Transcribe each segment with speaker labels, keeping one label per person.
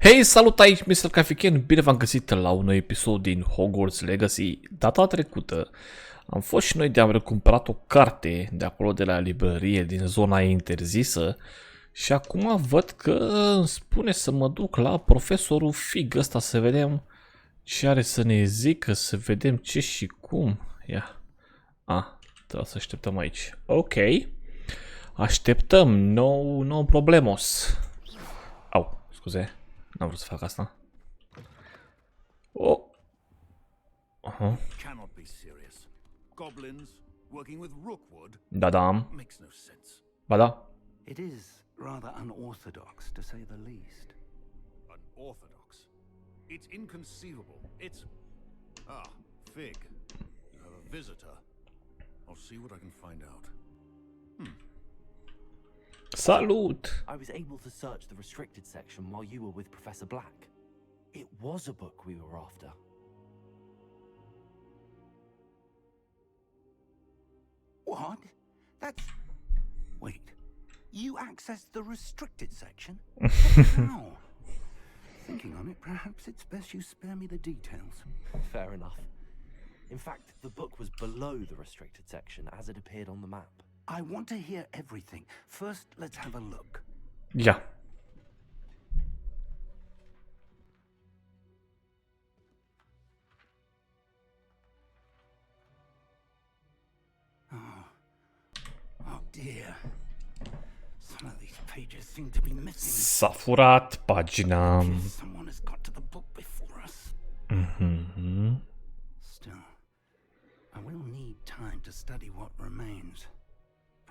Speaker 1: Hei, salut, aici MrCoffeeCan, bine v-am găsit la un nou episod din Hogwarts Legacy. Data trecută am fost și noi de am recumpărat o carte de acolo de la librărie din zona interzisă și acum văd că îmi spune să mă duc la profesorul fig ăsta să vedem ce are să ne zică, să vedem ce și cum. Ia. Trebuie să așteptăm aici. Ok. Așteptăm, no problemos. Au, scuze. N-am vrut să fac asta. Oh. Da. Ba da.
Speaker 2: It is rather unorthodox, to say the least.
Speaker 3: Unorthodox? It's inconceivable. It's... Fig. You have a visitor. I'll see what I can find out.
Speaker 1: Salut!
Speaker 4: I was able to search the restricted section while you were with Professor Black. It was a book we were after.
Speaker 2: What? That's... Wait. You accessed the restricted section? How? Thinking on it, perhaps it's best you spare me the details.
Speaker 4: Fair enough. In fact, the book was below the restricted section as it appeared on the map.
Speaker 2: I want to hear everything. First, let's have a look.
Speaker 1: Yeah.
Speaker 2: Oh dear. Some of these pages seem to be missing.
Speaker 1: S-a furat pagina.
Speaker 2: Someone has got to the book before us. Still, I will need time to study what remains.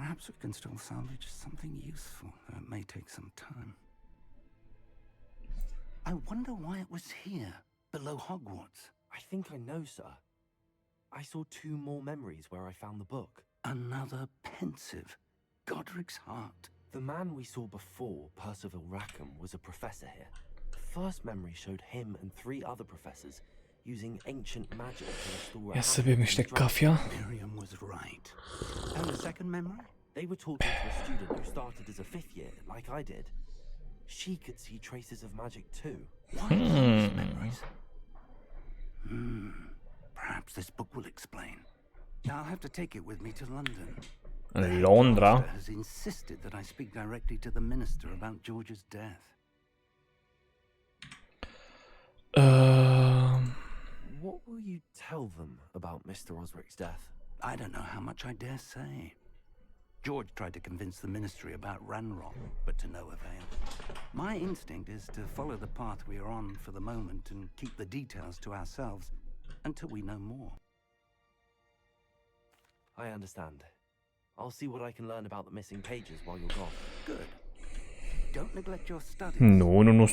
Speaker 2: Perhaps we can still salvage something useful. It may take some time. I wonder why it was here, below Hogwarts.
Speaker 4: I think I know, sir. I saw 2 more memories where I found the book.
Speaker 2: Another pensive. Godric's heart.
Speaker 4: The man we saw before, Percival Rackham, was a professor here. The first memory showed him and 3 other professors using ancient magic to restore
Speaker 1: Ia să bem niște cafea.
Speaker 2: Miriam was right. And the second memory?
Speaker 4: They were talking to a student who started as a 5th year, like I did. She could see traces of magic too.
Speaker 2: What are these memories? Perhaps this book will explain. I'll have to take it with me to London.
Speaker 1: În Londra.
Speaker 2: The headmaster has insisted that I speak directly to the minister about George's death.
Speaker 4: What will you tell them about Mr. Osric's death?
Speaker 2: I don't know how much I dare say. George tried to convince the ministry about Ranrock, but to no avail. My instinct is to follow the path we are on for the moment and keep the details to ourselves until we know more.
Speaker 4: I understand. I'll see what I can learn about the missing pages while you're gone.
Speaker 2: Good. Don't neglect your studies.
Speaker 1: Nu,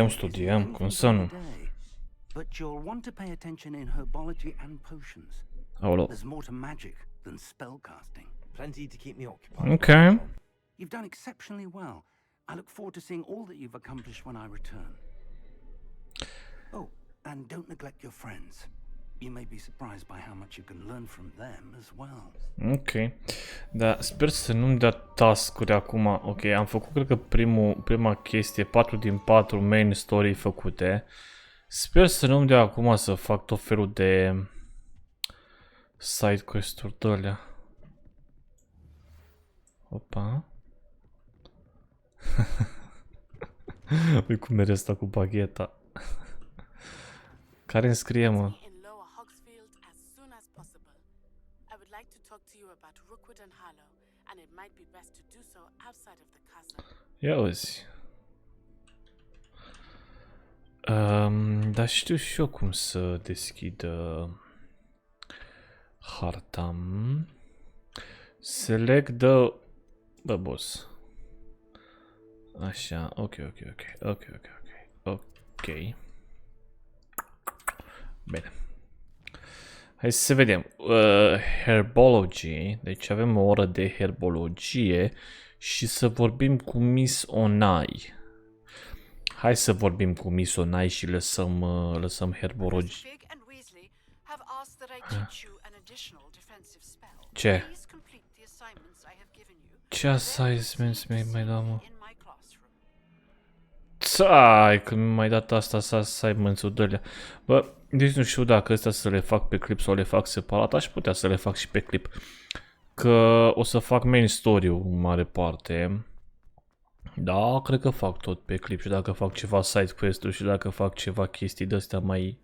Speaker 1: studiem, cum să nu?
Speaker 2: But you'll want to pay attention in herbology and potions.
Speaker 1: Aolo.
Speaker 2: There's more to magic than spellcasting.
Speaker 4: Plenty to keep me occupied.
Speaker 1: Okay.
Speaker 2: You've done exceptionally well. I look forward to seeing all that you've accomplished when I return. Oh, and don't neglect your friends. You may be surprised by how much you can learn from them as well.
Speaker 1: Ok. Da, sper să nu-mi dea task-uri acum. Ok, am făcut, cred că prima chestie, 4 din 4 main story făcute. Sper să nu-mi dea acum să fac tot felul de side quest-uri de alea. Opa. Ui, cum merge asta cu bagheta. Care îmi scrie, mă? Ia uzi. Dar știu și eu cum să deschid harta. Select the... Bă, boss. Așa, ok. Bine. Hai să vedem. Herbology. Deci avem o oră de herbologie și să vorbim cu Miss Onai. Hai să vorbim cu Miss Onai și lăsăm herbologie. Ce? Ce assignments mai dau, mă? Ai, că mi-ai mai dat asta să ai mânțul de-alea. Bă, deci nu știu dacă astea să le fac pe clip sau le fac separat. Aș putea să le fac și pe clip. Că o să fac main story-ul în mare parte. Da, cred că fac tot pe clip și dacă fac ceva side quest-uri și dacă fac ceva chestii de-astea mai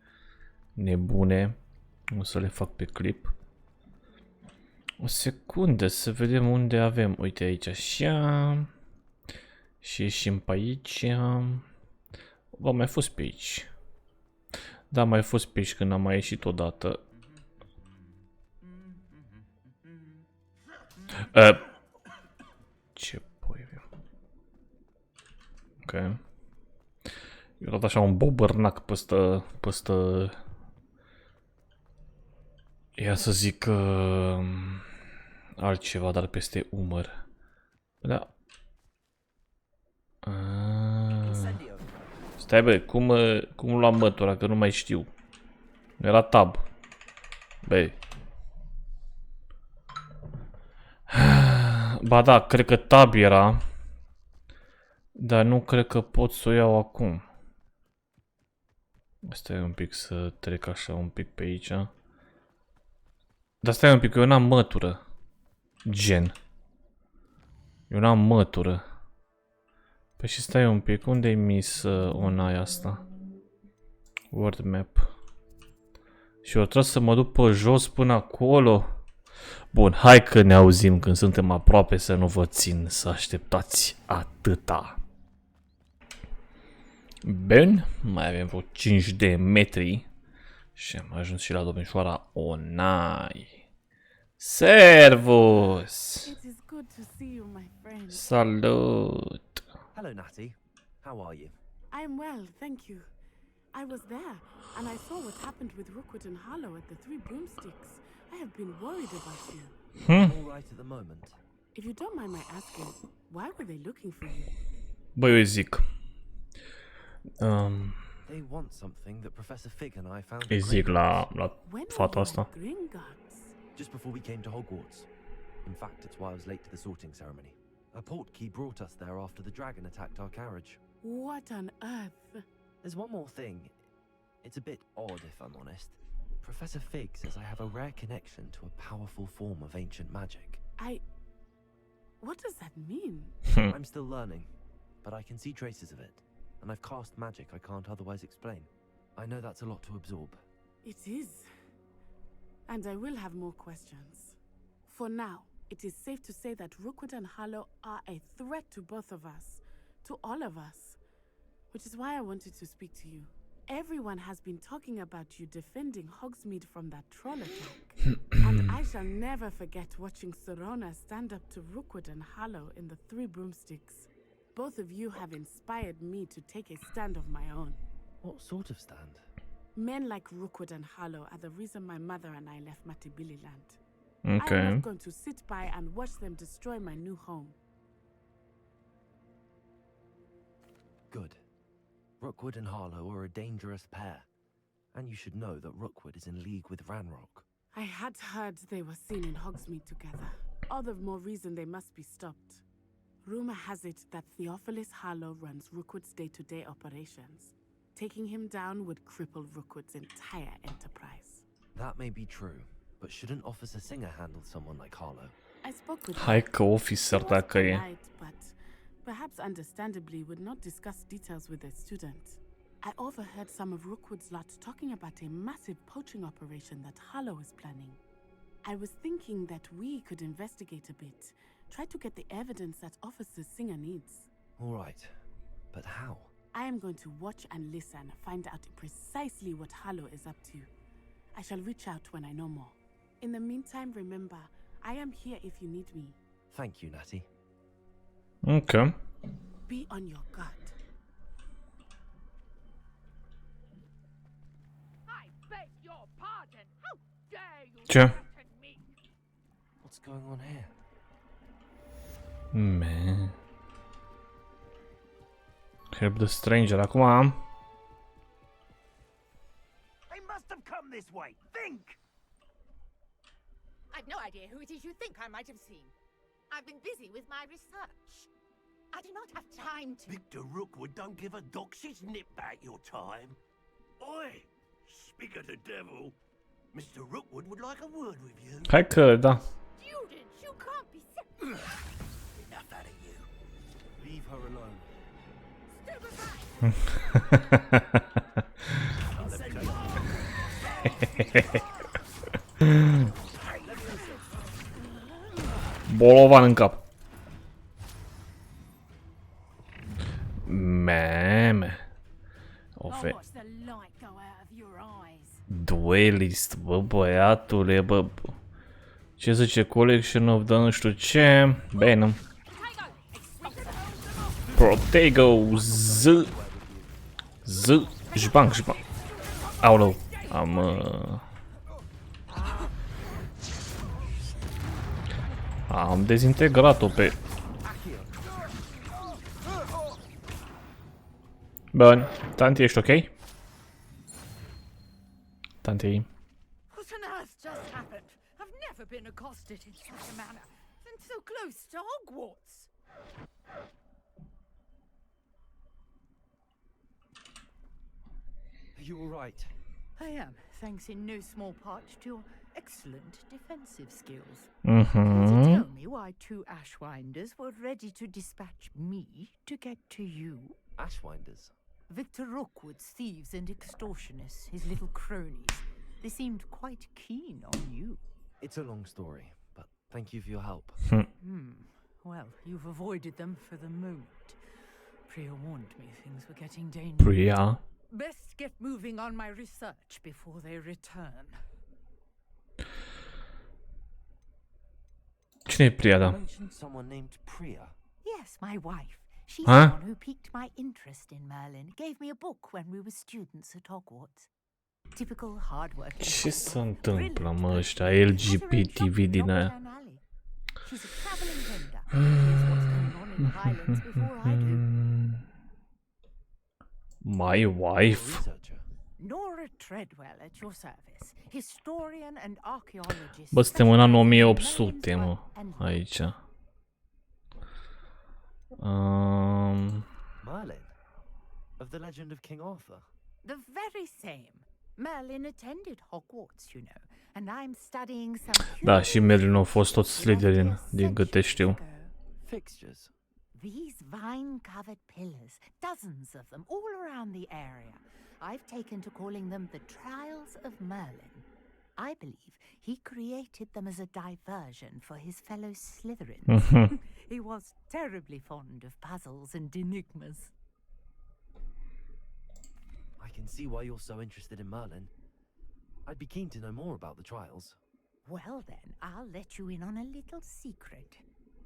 Speaker 1: nebune, o să le fac pe clip. O secundă să vedem unde avem. Uite aici așa. Și ieșim pe aici. Bă, mai fost pe aici. Da, mai fost pe aici când am mai ieșit odată. Ce pui. Ok. Eu dat așa un bobărnac păstă. Ia să zic altceva, dar peste umăr. Da. Stai bă, cum luam mătura, că nu mai știu. Era tab. Băi. Ba da, cred că tab era. Dar nu cred că pot să o iau acum. Stai un pic să trec așa un pic pe aici. Dar stai un pic, eu n-am mătură. Gen. Eu n-am mătură. Păi și stai un pic, unde-i mis Onai asta? World map. Și eu trebuie să mă duc pe jos până acolo. Bun, hai că ne auzim când suntem aproape, să nu vă țin să așteptați atâta. Bun, mai avem vreo 5 de metri. Și am ajuns și la domșoara Onai. Servus!
Speaker 5: It is good to see you, my friend.
Speaker 1: Salut!
Speaker 4: Hello, Natty. How are you?
Speaker 5: I am well, thank you. I was there, and I saw what happened with Rookwood and Harlow at the Three Broomsticks. I have been worried about you.
Speaker 4: All right at the moment.
Speaker 5: If you don't mind my asking, why were they looking for you?
Speaker 1: Băi, eu zic.
Speaker 4: They want something that Professor Fig and I found.
Speaker 1: Îi zic la
Speaker 5: When
Speaker 1: fata
Speaker 5: were
Speaker 1: asta.
Speaker 5: you at Gringotts?
Speaker 4: Just before we came to Hogwarts. In fact, it's why I was late to the sorting ceremony. A portkey brought us there after the dragon attacked our carriage.
Speaker 5: What on earth?
Speaker 4: There's one more thing. It's a bit odd, if I'm honest. Professor Fig says I have a rare connection to a powerful form of ancient magic.
Speaker 5: What does that mean?
Speaker 4: I'm still learning, but I can see traces of it. And I've cast magic I can't otherwise explain. I know that's a lot to absorb.
Speaker 5: It is. And I will have more questions. For now, it is safe to say that Rookwood and Harlow are a threat to both of us. To all of us. Which is why I wanted to speak to you. Everyone has been talking about you defending Hogsmeade from that troll attack. And I shall never forget watching Serona stand up to Rookwood and Harlow in the Three Broomsticks. Both of you have inspired me to take a stand of my own.
Speaker 4: What sort of stand?
Speaker 5: Men like Rookwood and Harlow are the reason my mother and I left Matibililand.
Speaker 1: Ok.
Speaker 5: I'm not going to sit by and watch them destroy my new home.
Speaker 4: Good. Rookwood and Harlow are a dangerous pair. And you should know that Rookwood is in league with Ranrock.
Speaker 5: I had heard they were seen in Hogsmeade together. All the more reason they must be stopped. Rumor has it that Theophilus Harlow runs Rookwood's day-to-day operations. Taking him down would cripple Rookwood's entire enterprise.
Speaker 4: That may be true, but shouldn't Officer Singer handle someone like Harlow?
Speaker 5: I spoke with
Speaker 1: Hai că officer
Speaker 5: He was
Speaker 1: dacă e.
Speaker 5: polite, but perhaps understandably would not discuss details with a student. I overheard some of Rookwood's lot talking about a massive poaching operation that Harlow is planning. I was thinking that we could investigate a bit, try to get the evidence that Officer Singer needs.
Speaker 4: All right, but how?
Speaker 5: I am going to watch and listen, find out precisely what Harlow is up to. I shall reach out when I know more. In the meantime, remember, I am here if you need me.
Speaker 4: Thank you, Natty.
Speaker 1: Ok.
Speaker 5: Be on your guard.
Speaker 6: I beg your pardon. How dare you
Speaker 1: Ce?
Speaker 6: threaten me?
Speaker 4: What's going on here?
Speaker 1: Man. Help the stranger. Acum am.
Speaker 2: They must have come this way. Think!
Speaker 6: I've no idea who it is you think I might have seen. I've been busy with my research. I do not have time to.
Speaker 7: Victor Rookwood don't give a doxy's nip back your time. Oi, speak of the devil. Mr. Rookwood would like a word with you.
Speaker 1: Hai că, da.
Speaker 6: Students, you can't be serious.
Speaker 7: Enough out of you. Leave her alone.
Speaker 1: Bolovan în cap. Meme.
Speaker 6: Watch the light go out of your eyes.
Speaker 1: Duelist, bă, băiatule, bă. Ce zice? Collection of the nu știu ce. Bine. Protego, jbank. Aoleu, am dezintegrat-o pe... Bun, tanti, ești ok? Tanti.
Speaker 6: What on earth just happened? I've never been accosted in such a manner, and so close to Hogwarts.
Speaker 4: Are you all right?
Speaker 6: I am, thanks in no small part to your excellent defensive skills.
Speaker 1: Mhm.
Speaker 6: Tell me why two Ashwinders were ready to dispatch me to get to you.
Speaker 4: Ashwinders?
Speaker 6: Victor Rookwood's thieves and extortionists, his little cronies. They seemed quite keen on you.
Speaker 4: It's a long story, but thank you for your help.
Speaker 6: Well, you've avoided them for the moment. Priya warned me things were getting dangerous.
Speaker 1: Priya.
Speaker 6: Best get moving on my research before they return.
Speaker 1: Cine e Priya, da?
Speaker 4: You mentioned someone named Priya.
Speaker 6: Yes, my wife. She's
Speaker 1: Huh?
Speaker 6: the one who piqued my interest in Merlin. Gave me a book when we were students at Hogwarts. Typical hard-working.
Speaker 1: Ce se întâmplă, mă, ăștia LGBTV din aia?
Speaker 6: She's a traveling vendor. Here's what's going on in the Highlands before I do.
Speaker 1: My wife?
Speaker 4: Researcher.
Speaker 6: Nora Treadwell at your service. Historian and archaeologist.
Speaker 1: Bă, suntem în anul 1800, mă, aici.
Speaker 4: Merlin? Of the legend of King Arthur?
Speaker 6: The very same. Merlin attended Hogwarts, you know, and I'm studying some...
Speaker 1: Da, și Merlin a fost tot Slytherin, din câte știu.
Speaker 4: Fixtures?
Speaker 6: These vine-covered pillars, dozens of them, all around the area. I've taken to calling them the Trials of Merlin. I believe he created them as a diversion for his fellow Slytherins. He was terribly fond of puzzles and enigmas.
Speaker 4: I can see why you're so interested in Merlin. I'd be keen to know more about the trials.
Speaker 6: Well then, I'll let you in on a little secret.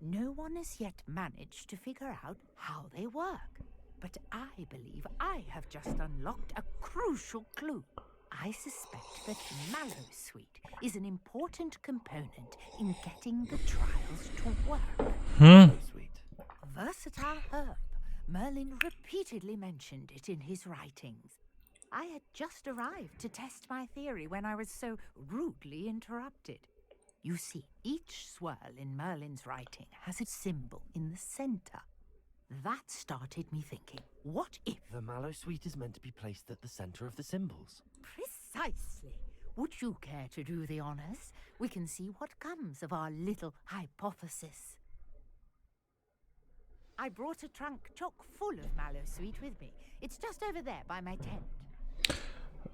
Speaker 6: No one has yet managed to figure out how they work. But I believe I have just unlocked a crucial clue. I suspect that Mallowsweet is an important component in getting the trials to work.
Speaker 4: Sweet.
Speaker 6: Versatile herb. Merlin repeatedly mentioned it in his writings. I had just arrived to test my theory when I was so rudely interrupted. You see, each swirl in Merlin's writing has a symbol in the center. That started me thinking, what if...
Speaker 4: The Mallowsweet is meant to be placed at the center of the symbols.
Speaker 6: Precisely. Would you care to do the honors? We can see what comes of our little hypothesis. I brought a trunk chock full of Mallowsweet with me. It's just over there by my tent.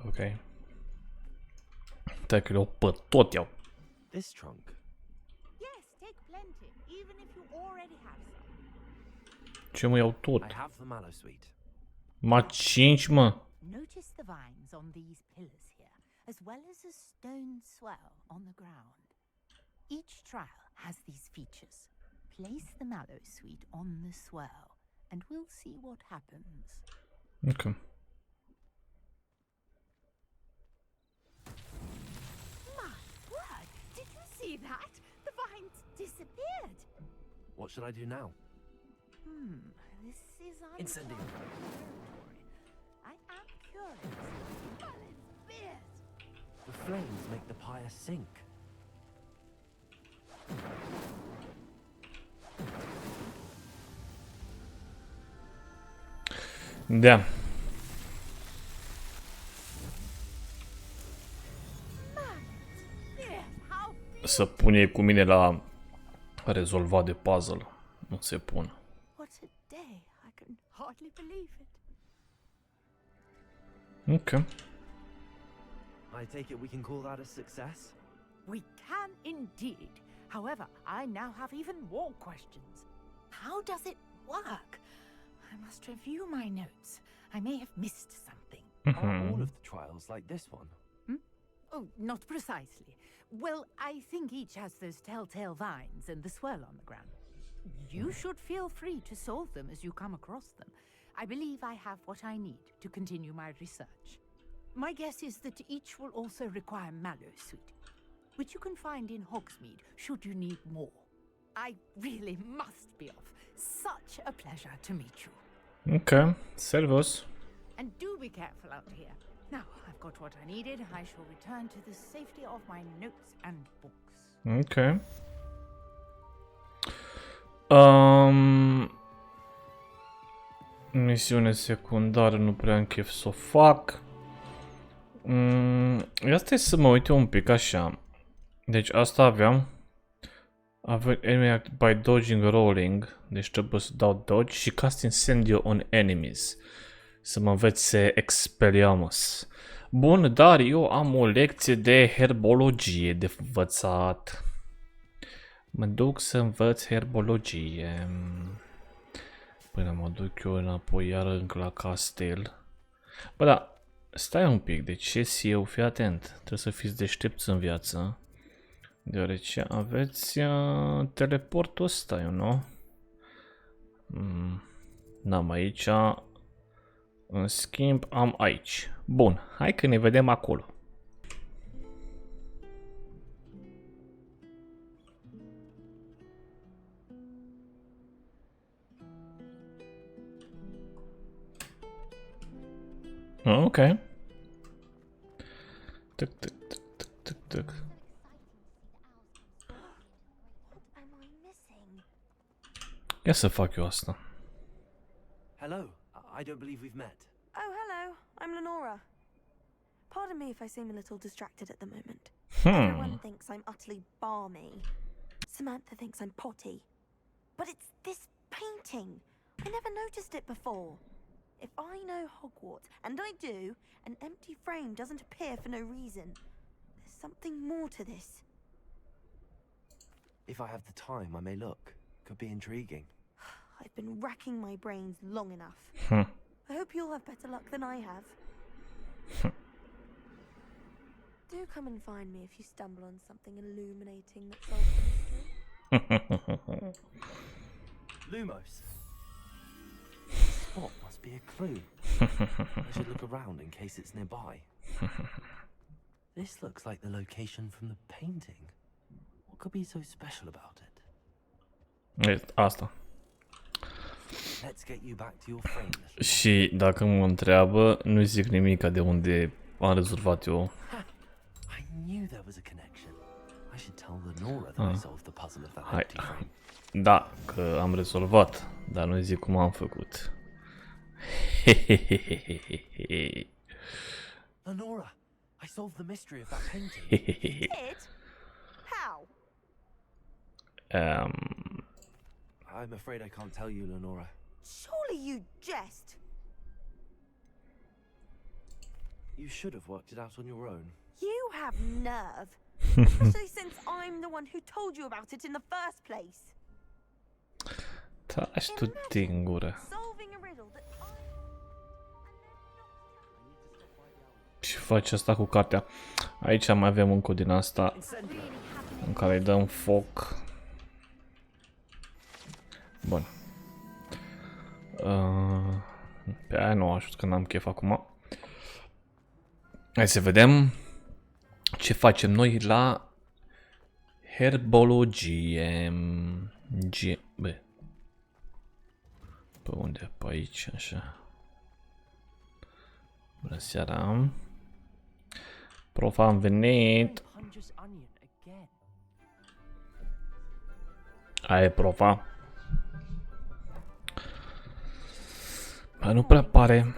Speaker 1: Ok. Stai că le-au pe tot iau.
Speaker 4: This trunk?
Speaker 6: Yes, take plenty, even if you already have some.
Speaker 1: Ce mă iau tot?
Speaker 4: I have the Mallowsweet.
Speaker 1: Ma 5, mă.
Speaker 6: Notice the vines on these pillars here, as well as a stone swell on the ground. Each trial has these features. Place the Mallowsweet on the swell, and we'll see what happens.
Speaker 1: Ok.
Speaker 6: My word! Did you see that? The vines disappeared.
Speaker 4: What should I do now?
Speaker 6: This is
Speaker 4: Incendio.
Speaker 6: I am curious. Merlin's beard!
Speaker 4: The flames make the pyre sink.
Speaker 1: Da. Să pune cu mine la rezolvat de puzzle. Nu se pun.
Speaker 6: What a day. I can hardly believe it.
Speaker 1: Ok.
Speaker 4: I take it we can call that a success?
Speaker 6: We can indeed. However, I now have even more questions. How does it work? I must review my notes. I may have missed something.
Speaker 4: Are all of the trials like this one?
Speaker 6: Oh, not precisely. Well, I think each has those telltale vines and the swirl on the ground. You should feel free to solve them as you come across them. I believe I have what I need to continue my research. My guess is that each will also require mallow sweet, which you can find in Hogsmeade should you need more. I really must be off. Such a pleasure to meet you.
Speaker 1: Ok. Servus.
Speaker 6: And do be careful out here. Now I've got what I needed. I shall return to the safety of my notes and books.
Speaker 1: Ok. Misiune secundară, nu prea am chef să o fac. Asta e să mă uit un pic așa. Deci asta aveam. Avem enemy act by dodging rolling. Deci trebuie să dau dodge și cast incendio on enemies. Să mă învețe Expelliarmus. Bun, dar eu am o lecție de herbologie de învățat. Mă duc să învăț herbologie. Până mă duc eu înapoi iar încă la castel. Bă, da, stai un pic, de ce eu? Fii atent, trebuie să fiți deștepți în viață. Deoarece aveți teleportul ăsta, eu nu? N-am aici. În schimb, am aici. Bun, hai că ne vedem acolo. Ok. Tic, tic, tic, tic, tic, tic. Ia să fac eu asta.
Speaker 4: Hello. I don't believe we've met.
Speaker 8: Oh, hello. I'm Lenora. Pardon me if I seem a little distracted at the moment. Everyone thinks I'm utterly balmy. Samantha thinks I'm potty. But it's this painting. I never noticed it before. If I know Hogwarts, and I do, an empty frame doesn't appear for no reason. There's something more to this.
Speaker 4: If I have the time, I may look. Could be intriguing.
Speaker 8: I've been racking my brains long enough. I hope you'll have better luck than I have. Do come and find me if you stumble on something illuminating that solves the mystery.
Speaker 4: Lumos. Spot must be a clue. I should look around in case it's nearby. This looks like the location from the painting. What could be so special about it?
Speaker 1: Asta.
Speaker 4: Let's get you back to your frame.
Speaker 1: Și dacă mă întreabă, nu zic nimica de unde am rezolvat eu.
Speaker 4: I knew there was a connection. I should tell Lenora that I solved the puzzle of that empty frame.
Speaker 1: Da, că am rezolvat, dar nu zic cum am făcut.
Speaker 4: Lenora, I solved the mystery of that painting.
Speaker 8: Did? How?
Speaker 4: I'm afraid I can't tell you, Lenora.
Speaker 8: Surely you jest.
Speaker 4: You should have worked it out on your own.
Speaker 8: You have nerve. Especially since I'm the one who told you about it in the first place.
Speaker 1: Taci tu din gură.
Speaker 8: Solving a riddle that
Speaker 1: Și faci asta cu cartea. Aici mai avem încă din asta în care îi dăm foc. Bun. Pe aia nu aș că n-am chef acum. Hai să vedem ce facem noi la herbologie. Pe unde? Pe aici, așa. Bună seara. Prof, am venit. Aia e profa. Mai nu prea pare.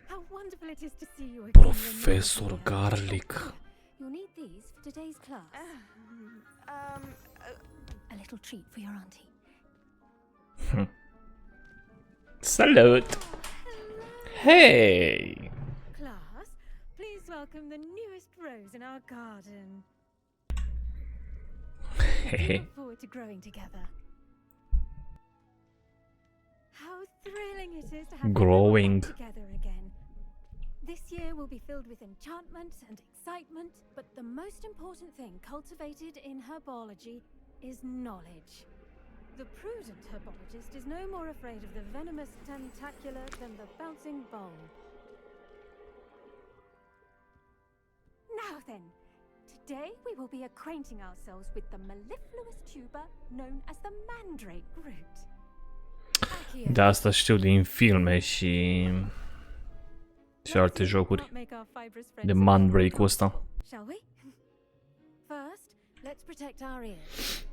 Speaker 6: How wonderful it is to see you again.
Speaker 1: Profesor Garlic.
Speaker 6: You'll need these for today's class. A little treat for your auntie.
Speaker 1: Salut! Hey!
Speaker 6: Class, please welcome the newest rose in our garden. We look forward to growing together. How thrilling it is to have
Speaker 1: Growing.
Speaker 6: everyone back together again. This year will be filled with enchantment and excitement, but the most important thing cultivated in herbology is knowledge. The prudent herbologist is no more afraid of the venomous tentacular than the bouncing bulb. Now then, today we will be acquainting ourselves with the mellifluous tuber known as the mandrake root.
Speaker 1: De asta știu din filme și alte jocuri de mandrake-ul ăsta.
Speaker 6: Shall we? First, let's protect our ears.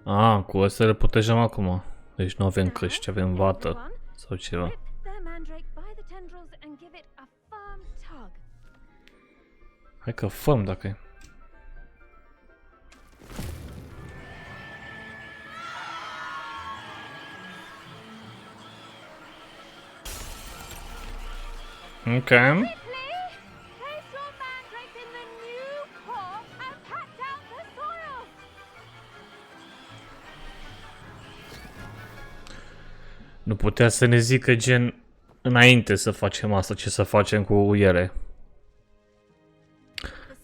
Speaker 1: Ah, cu ăsta le protejăm acum. Deci nu avem căști, avem vată sau ceva.
Speaker 6: Grip their mandrake by the tendrils and give it a firm tug.
Speaker 1: Hai că făm dacă e. Ok.
Speaker 6: Place your mandrake in the new core and pat down the soil.
Speaker 1: Nu putea să ne zică gen înainte să facem asta, ce să facem cu ele.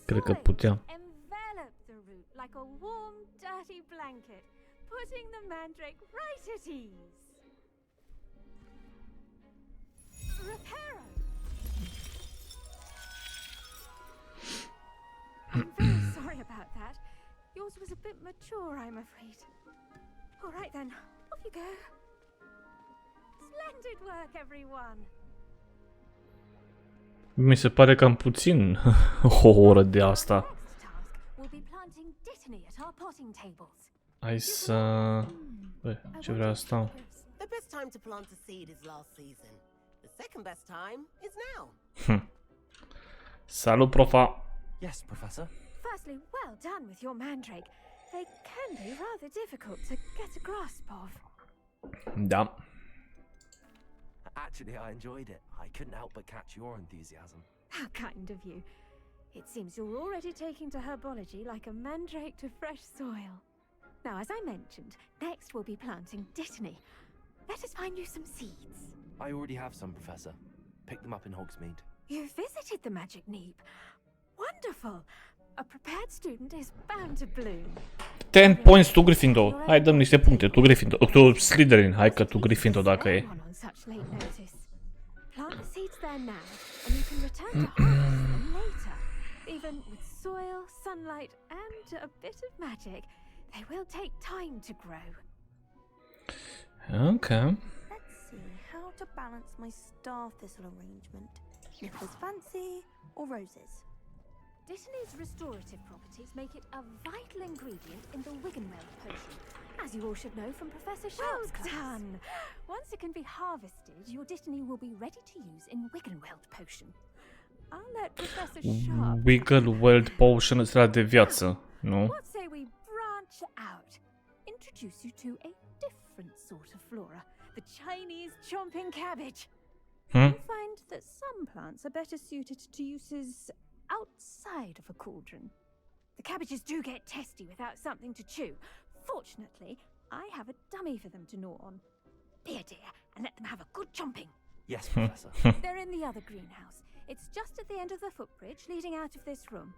Speaker 1: Cred că putea.
Speaker 6: Envelop the root like a warm, dirty blanket, putting the mandrake right at ease. Reparo. I'm very sorry about that. Yours was a bit mature, I'm afraid. All right then, off you go. Splendid work, everyone.
Speaker 1: Mi se pare cam puțin o oră de asta.
Speaker 6: Next task will be planting dittany at our potting tables.
Speaker 1: Hai să... Bă, ce vrea asta?
Speaker 9: The best time to plant a seed is last season. The second best time is now.
Speaker 1: Salut, profa!
Speaker 4: Yes, Professor.
Speaker 6: Firstly, well done with your mandrake. They can be rather difficult to get a grasp of.
Speaker 1: Da.
Speaker 4: Actually, I enjoyed it. I couldn't help but catch your enthusiasm.
Speaker 6: How kind of you. It seems you're already taking to herbology like a mandrake to fresh soil. Now, as I mentioned, next we'll be planting dittany. Let us find you some seeds.
Speaker 4: I already have some, Professor. Picked them up in Hogsmeade.
Speaker 6: You visited the magic neep. Wonderful. A prepared student is bound to bloom.
Speaker 1: 10 points to Gryffindor. Hai, dăm niște puncte. Tu Gryffindor. Tu Slytherin. Hai că tu Gryffindor dacă e.
Speaker 6: On such late notice. Plant the seeds there now, and you can return to harvest them later. Even with soil, sunlight, and a bit of magic, they will take time to grow.
Speaker 1: Okay.
Speaker 8: Let's see how to balance my star thistle arrangement. Nippers fancy or roses?
Speaker 6: Dittany's restorative properties make it a vital ingredient in the Wiggenweld potion, as you all should know from Professor Sharp's class. Well done! Once it can be harvested, your dittany will be ready to use in Wiggenweld potion. I'll let Professor Sharp...
Speaker 1: Wiggenweld potion ăsta de viață, nu?
Speaker 6: What say we branch out? Introduce you to a different sort of flora, the Chinese chomping cabbage. You'll find that some plants are better suited to uses outside of a cauldron. The cabbages do get testy without something to chew. Fortunately, I have a dummy for them to gnaw on. Be a dear and let them have a good chomping.
Speaker 4: Yes, Professor.
Speaker 6: They're in the other greenhouse. It's just at the end of the footbridge leading out of this room.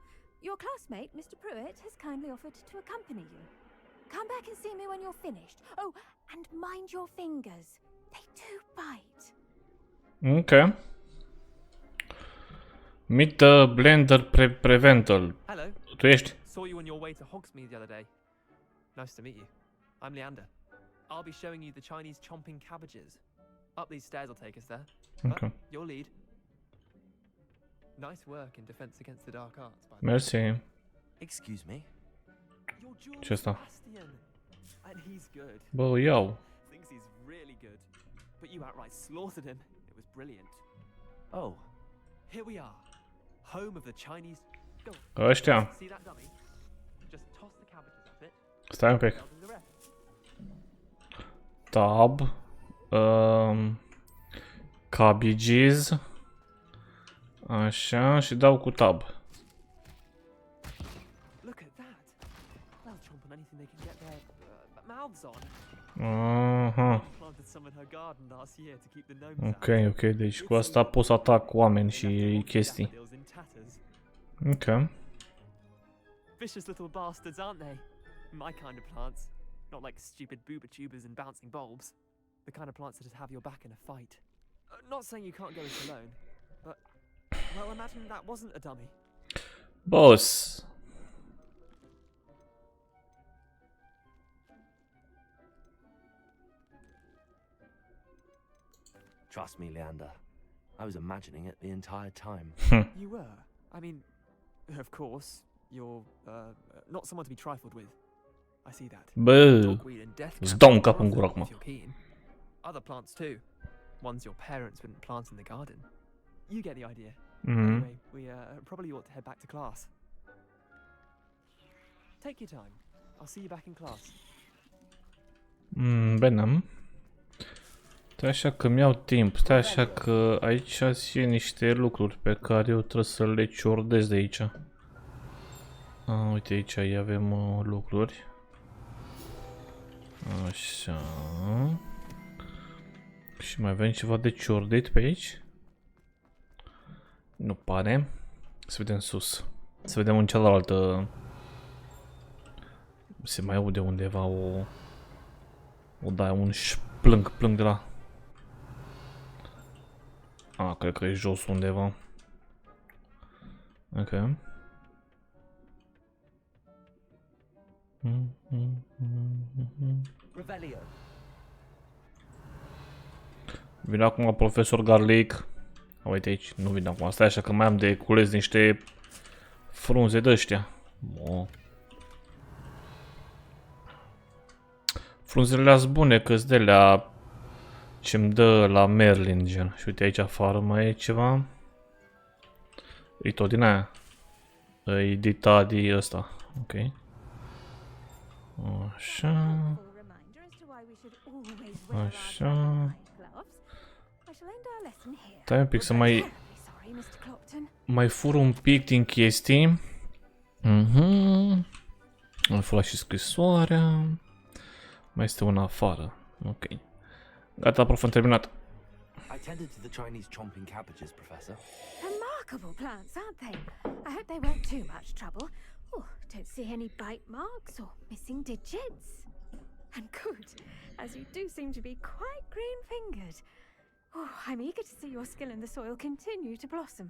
Speaker 6: Your classmate, Mr. Pruitt, has kindly offered to accompany you. Come back and see me when you're finished. Oh, and mind your fingers. They do bite.
Speaker 1: Ok. Meet the blender prevental.
Speaker 10: Hello.
Speaker 1: Tu ești?
Speaker 10: Saw you on your way to Hogsmeade the other day. Nice to meet you. I'm Leander. I'll be showing you the Chinese chomping cabbages. Up these stairs will take us there.
Speaker 1: Okay.
Speaker 10: But your lead. Nice work in defense against the dark arts, by the way.
Speaker 1: Mersi.
Speaker 4: Excuse me.
Speaker 10: You're George
Speaker 1: Ce asta?
Speaker 10: Bastian. And he's good.
Speaker 1: Bă, iau.
Speaker 10: thinks he's really good, but you outright slaughtered him. It was brilliant.
Speaker 4: Oh,
Speaker 10: Here we are, home of the Chinese. Go.
Speaker 1: Ăștia.
Speaker 10: See that dummy? Just toss the cabbages at it.
Speaker 1: Stai un pic.
Speaker 10: I'll do the rest.
Speaker 1: Tab. Cabbages. Așa, și dau cu tab.
Speaker 10: Look at that. They'll chomp on anything they can get their mouths on.
Speaker 1: Aha.
Speaker 10: Planted some in her garden last year to keep the gnomes
Speaker 1: Ok,
Speaker 10: out.
Speaker 1: ok, deci cu asta pot să atac oameni și chestii.
Speaker 10: Daffodils in tatters.
Speaker 1: Ok.
Speaker 10: Vicious little bastards, aren't they? My kind of plants. Not like stupid booba tubers and bouncing bulbs. The kind of plants that just have your back in a fight. Not saying you can't go it alone, but... Well, imagine that wasn't a dummy.
Speaker 1: Boss.
Speaker 4: trust me, Leander. I was imagining it the entire time.
Speaker 10: You were? I mean, of course, you're not someone to be trifled with. I see that.
Speaker 1: Bă,
Speaker 10: Dogweed and death
Speaker 1: îți dau un cap în gură
Speaker 10: if
Speaker 1: acum.
Speaker 10: you're keen. Other plants too. Ones your parents wouldn't plant in the garden. You get the idea. Anyway, we probably ought to head back to class. Take your time. I'll see you back in class.
Speaker 1: Bine. Stai așa că mi-au timp. Stai așa că aici sunt niște lucruri pe care eu trebuie să le ciordez de aici. Uite aici avem lucruri. Așa. Și mai avem ceva de ciordit pe aici? Nu pare. Să vedem sus. Să vedem în cealaltă. Se mai aude undeva o da, un plâng de la. Cred că e jos undeva. Ok. Vine acum profesor Garlic. Uite aici, nu vine acum. Stai așa că mai am de cules niște frunze de ăștia. Frunzele astea bune, că-s de la ce-mi dă la Merlin, gen. Și uite aici afară mai e ceva. E tot din aia. E ditadi ăsta. Ok. Așa. Așa. Stai un pic să mai fur un pic din chestii. Am furat și scrisoarea. Mai este una afară. Ok. Gata, prof, am terminat.
Speaker 4: I tended to the Chinese chomping cabbages, Professor.
Speaker 6: Remarkable plants, aren't they? I hope they weren't too much trouble. Oh, don't see any bite marks or missing digits. And good, as you do seem to be quite green-fingered. Oh, I'm eager to see your skill in the soil continue to blossom.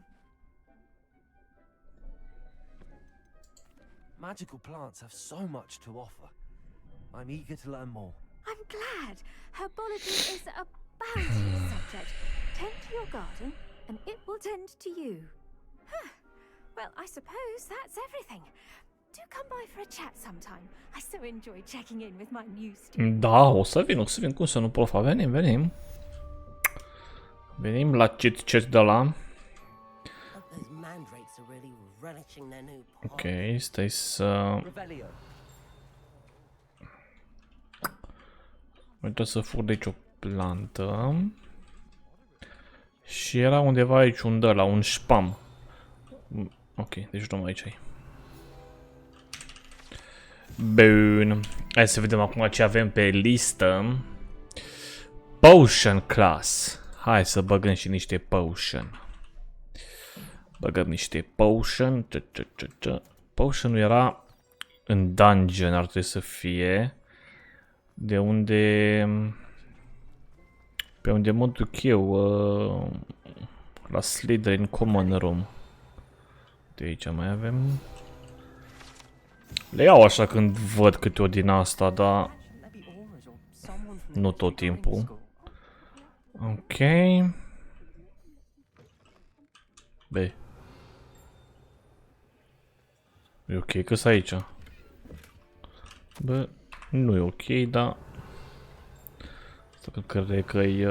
Speaker 4: Magical plants have so much to offer. I'm eager to learn more.
Speaker 6: I'm glad. Herbology is a bounteous subject. Tend to your garden, and it will tend to you. Well, I suppose that's everything. Do come by for a chat sometime. I so enjoy checking in with my new students.
Speaker 1: Da, o să vin, cum să nu, prof, venim. Venim la chat de la. Ok, stai să... Uite să fur de aici o plantă. Și era undeva aici un la un spam. Ok, deci numai aici ai. Bun. Hai să vedem acum ce avem pe listă. Potion class. Hai să băgăm și niște potion. Băgăm niște potion. Potion-ul era în dungeon, ar trebui să fie. De unde... Pe unde mă duc eu, la Slytherin Common Room. De aici mai avem... Le iau așa când văd câte o din asta, dar... Nu tot timpul. Ok. Băi. E ok că-s aici. Bă, nu e ok, dar... Asta cred că e...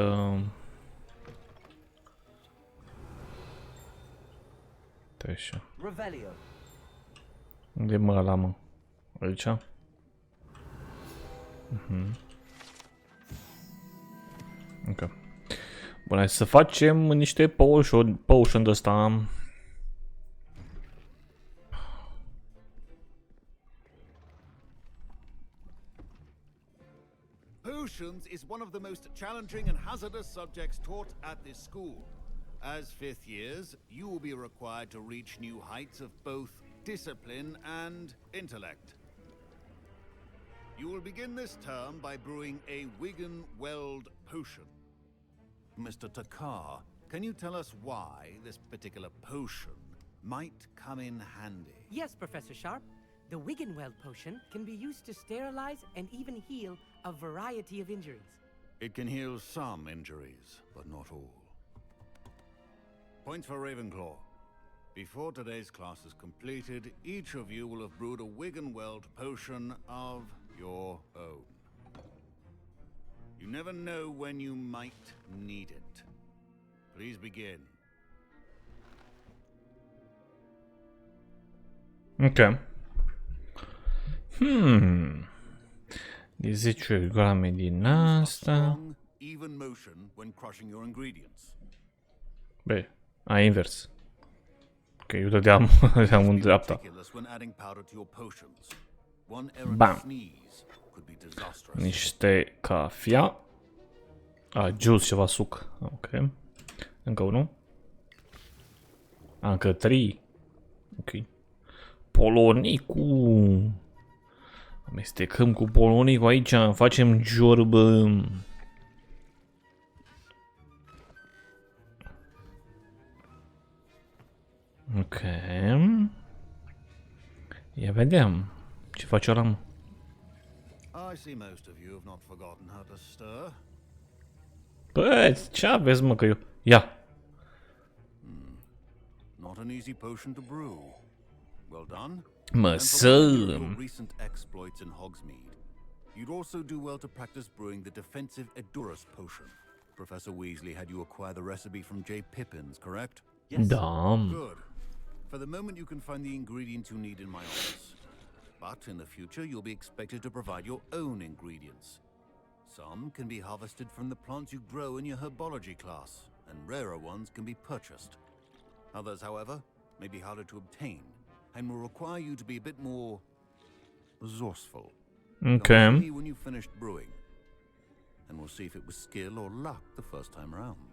Speaker 1: Așa. Unde e mă ăla, mă? Aici? Ok. Bun, hai să facem niște potion de ăsta.
Speaker 3: Potions is one of the most challenging and hazardous subjects taught at this school. As fifth years, you will be required to reach new heights of both discipline and intellect. You will begin this term by brewing a Wigan Weld potion. Mr. Takar, can you tell us why this particular potion might come in handy?
Speaker 11: Yes, Professor Sharp. The Wiggenweld potion can be used to sterilize and even heal a variety of injuries.
Speaker 3: It can heal some injuries, but not all. Points for Ravenclaw. Before today's class is completed, each of you will have brewed a Wiggenweld potion of your own. You never know when you might need it. Please begin.
Speaker 1: Ok. De 10 grame din asta.
Speaker 3: Even motion when crushing your ingredients.
Speaker 1: Bine, invers. Ok, eu dădeam în dreapta. Bam. Niște cafea. Juice, ceva suc. Ok. Încă unul. Încă 3. Ok. Polonicul. Amestecăm cu polonicul aici. Facem ciorbă. Ok. Ia vedem. Ce face ăla, mă? Bă, ce aveți, mă, că eu... Ia.
Speaker 3: Not an easy potion to brew. Well done.
Speaker 1: Măsăm.
Speaker 3: Recent exploits in Hogsmeade. You'd also do well to practice brewing the defensive Edurus potion. Professor Weasley had you acquire the recipe from J. Pippins, correct?
Speaker 1: Yes. Damn.
Speaker 3: Good. For the moment, you can find the ingredients you need in my office. But in the future, you'll be expected to provide your own ingredients. Some can be harvested from the plants you grow in your herbology class, and rarer ones can be purchased. Others, however, may be harder to obtain, and will require you to be a bit more resourceful.
Speaker 1: Okay.
Speaker 3: Come see me when you've finished brewing, and we'll see if it was skill or luck the first time round.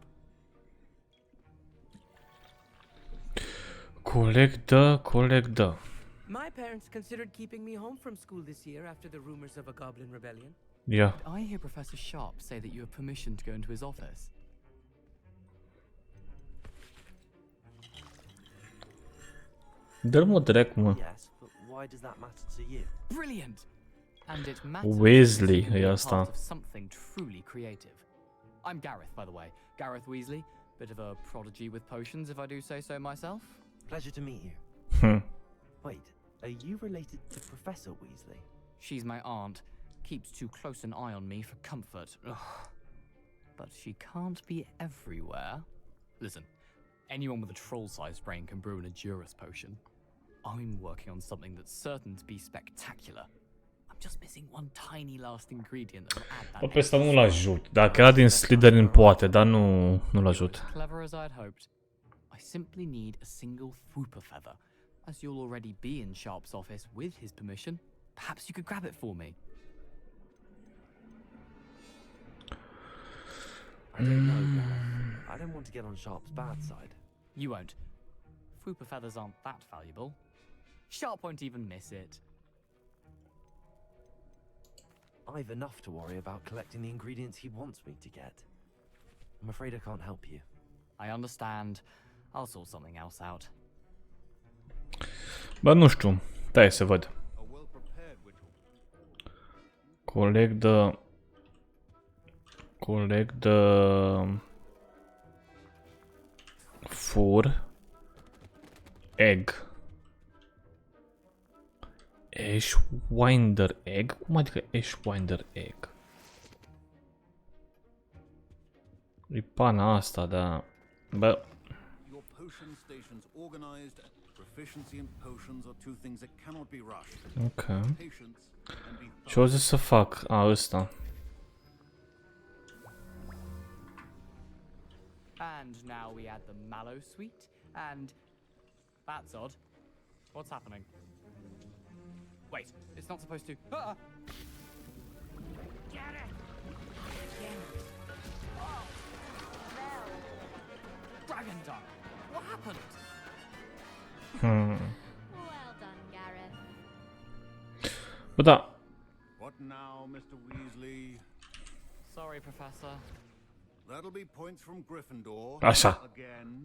Speaker 1: Colectă.
Speaker 11: My parents considered keeping me home from school this year after the rumors of a goblin rebellion.
Speaker 1: Yeah.
Speaker 10: I hear Professor Sharp say that you have permission to go into his office.
Speaker 1: Dă-l mă direct, mă.
Speaker 4: Yes, but why does that matter to you?
Speaker 10: Brilliant. And it matters
Speaker 1: Weasley,
Speaker 10: to be
Speaker 1: e
Speaker 10: a
Speaker 1: asta.
Speaker 10: part of something truly creative. I'm Gareth, by the way. Gareth Weasley. Bit of a prodigy with potions, if I do say so myself.
Speaker 4: Pleasure to meet you. Wait, are you related to Professor Weasley?
Speaker 10: She's my aunt. Keeps too close an eye on me for comfort. Ugh. But she can't be everywhere. Listen, anyone with a troll-sized brain can brew an Edurus potion. I'm working on something that's certain to be spectacular. I'm just missing one tiny last ingredient that will add that.
Speaker 1: Bă, pe ăsta nu-l ajut. Dacă era din Slytherin poate, dar nu-l ajut.
Speaker 10: Clever as I'd hoped. I simply need a single Fwooper feather. As you'll already be in Sharp's office with his permission, perhaps you could grab it for me.
Speaker 4: I don't know, Gareth. I don't want to get on Sharp's bad side.
Speaker 10: You won't. Fwooper feathers aren't that valuable. Sharp won't even miss it.
Speaker 4: I've enough to worry about collecting the ingredients he wants me to get. I'm afraid I can't help you.
Speaker 10: I understand. I'll sort something else out.
Speaker 1: Bă, nu știu. Stai să văd. Coleg de fur egg. Ashwinder egg? Cum adică Ashwinder egg? E pana asta, da. Bă.
Speaker 3: Your potion station's organized. Proficiency in potions are two things that cannot be rushed.
Speaker 1: Ok.
Speaker 3: Patience and be
Speaker 1: Ce o să fac? A, ăsta.
Speaker 12: And now we add the mallow sweet, and that's odd. What's happening? Wait, it's not supposed to. Get it! Oh. Dragon Dog! What happened?
Speaker 13: Well done, Gareth.
Speaker 1: Bă, da.
Speaker 3: What now, Mr. Weasley?
Speaker 12: Sorry, Professor.
Speaker 3: That'll be points from Gryffindor.
Speaker 1: Așa.
Speaker 3: Again.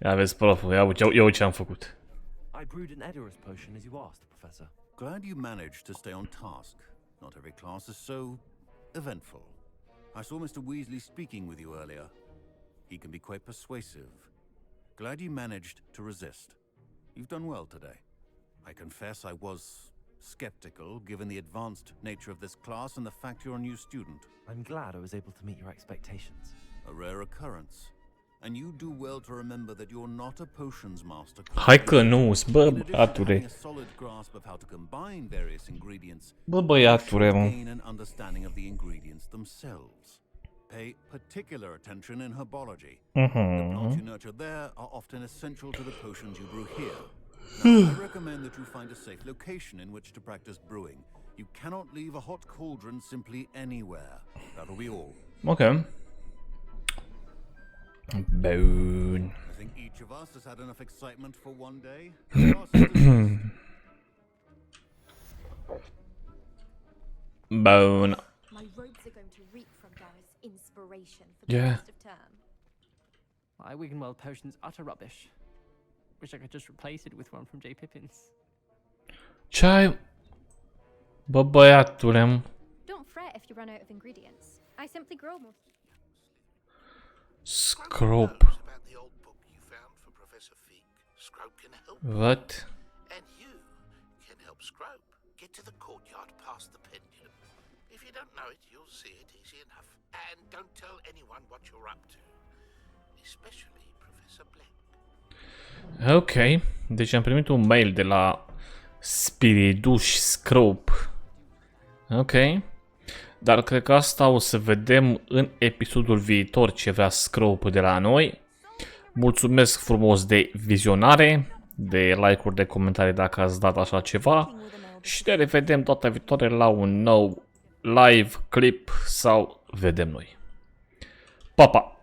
Speaker 1: Ia vezi, proful, ia uite ce am făcut.
Speaker 4: I brewed an Edorus potion as you asked, Professor.
Speaker 3: Glad you managed to stay on task. Not every class is so eventful. I saw Mr. Weasley speaking with you earlier. He can be quite persuasive. Glad you managed to resist. You've done well today. I confess I was skeptical, given the advanced nature of this class and the fact you're a new student.
Speaker 4: I'm glad I was able to meet your expectations.
Speaker 3: A rare occurrence. And you do well to remember that you're not a potions master.
Speaker 1: Hai că nu, bă,
Speaker 3: In addition to having
Speaker 1: băiatule.
Speaker 3: a solid grasp of how to combine various ingredients,
Speaker 1: Bă, băiatule, mă.
Speaker 3: gain an understanding of the ingredients themselves. Pay particular attention in herbology. The plants you nurture there are often essential to the potions you brew here. Now, I recommend that you find a safe location in which to practice brewing. You cannot leave a hot cauldron simply anywhere. That'll be all.
Speaker 1: Ok. Bun.
Speaker 3: I think each of us has had enough excitement for one day.
Speaker 1: Bun.
Speaker 13: My robes are going to reek from Gareth's inspiration for the
Speaker 1: Yeah.
Speaker 13: rest of term.
Speaker 10: My Wiggenweld potion's utter rubbish. Wish I could just replace it with one from J. Pippin's.
Speaker 1: Ce ai? Bă, băiatule, mă.
Speaker 13: Don't fret if you run out of ingredients. I simply grow more.
Speaker 1: Scrope.
Speaker 7: About the old book you found for Professor Fig. Scrope can help.
Speaker 1: What?
Speaker 7: And you can help Scrope get to the courtyard past the pendulum. If you don't know it, you'll see it easy enough. And don't tell anyone what you're up to. Especially Professor Black.
Speaker 1: Ok. Deci am primit un mail de la Spiriduș Scrope. Ok. Dar cred că asta o să vedem în episodul viitor ce vrea Scrope de la noi. Mulțumesc frumos de vizionare, de like-uri, de comentarii dacă ați dat așa ceva. Și ne revedem data viitoare la un nou live clip sau vedem noi. Pa, pa!